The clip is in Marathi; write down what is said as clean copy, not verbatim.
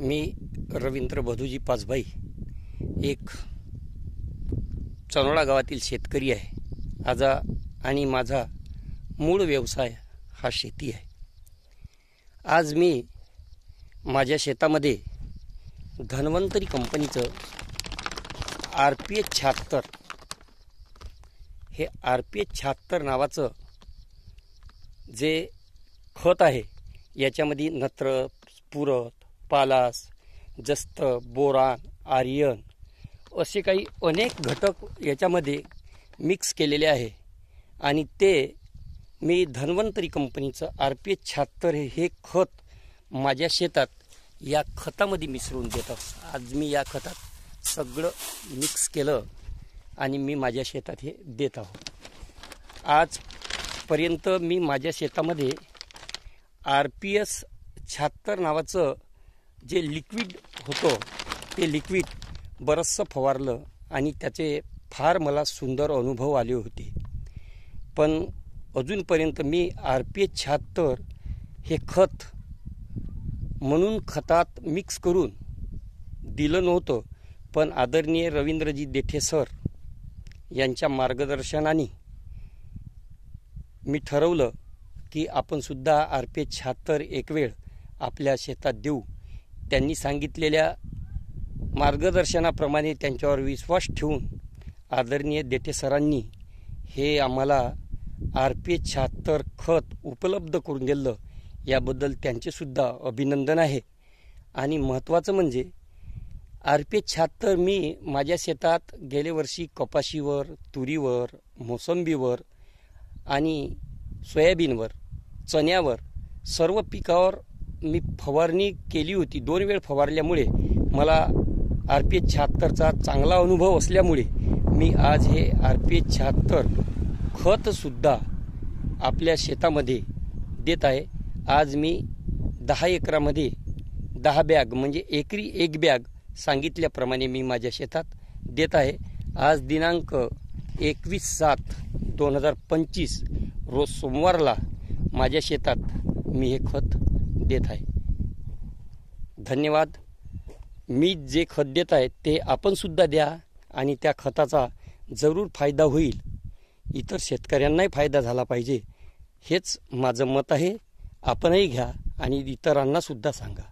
मी रवींद्र बधूजी पाचभाई एक चनोडा गावातील शेतकरी आहे। आणि माझा मूळ व्यवसाय हा शेती आहे। आज मी माझ्या शेतामध्ये धन्वंतरी कंपनीचं RPH 76 हे RPH 76 नावाचं जे खत आहे, याच्यामध्ये नत्र, स्फुरद, पालास, जस्त, बोरान, आर्यन असे काही अनेक घटक याच्यामध्ये मिक्स केलेले आहे आणि ते मी धन्वंतरी कंपनीचं RPH 76 हे खत माझ्या शेतात या खतामध्ये मिसळून देतो। आज मी या खतात सगळं मिक्स केलं आणि मी माझ्या शेतात हे देत आहोत। आजपर्यंत मी माझ्या शेतामध्ये RPH 76 नावाचं जे लिक्विड होतं ते लिक्विड बरंचसं फवारलं आणि त्याचे फार मला सुंदर अनुभव आले होते। पण अजूनपर्यंत मी RPH 76 हे खत म्हणून खतात मिक्स करून दिलं नव्हतं। पण आदरणीय रवींद्रजी देठे सर यांच्या मार्गदर्शनाने मी ठरवलं की आपण सुद्धा RPH 76 एक वेळ आपल्या शेतात देऊ। त्यांनी सांगितलेल्या मार्गदर्शनाप्रमाणे त्यांच्यावर विश्वास ठेवून आदरणीय देठे सरांनी हे आम्हाला RPH 76 खत उपलब्ध करून दिलं, याबद्दल त्यांचे सुद्धा अभिनंदन आहे। आणि महत्त्वाचं म्हणजे RPH 76 मी माझ्या शेतात गेल्या वर्षी कपाशीवर, तुरीवर, मोसंबीवर आणि सोयाबीनवर, चण्यावर सर्व पिकावर मी फवारणी केली होती। 2 वेळ फवारल्यामुळे मला RPH 76चा चांगला अनुभव असल्यामुळे मी आज हे RPH 76 खतसुद्धा आपल्या शेतामध्ये देत आहे। आज मी 10 एकरामध्ये 10 बॅग म्हणजे एकरी 1 बॅग सांगितल्याप्रमाणे मी माझ्या शेतात देत आहे। आज दिनांक 21/7/2025 रोज सोमवारला माझ्या शेतात मी हे खत देत आहे। धन्यवाद। मी जे खत देत आहे ते आपण सुद्धा द्या आणि त्या खताचा जरूर फायदा होईल, इतर शेतकऱ्यांनाही फायदा झाला पाहिजे, हेच माझं मत आहे। आपणही घ्या आणि इतरांना सुद्धा सांगा।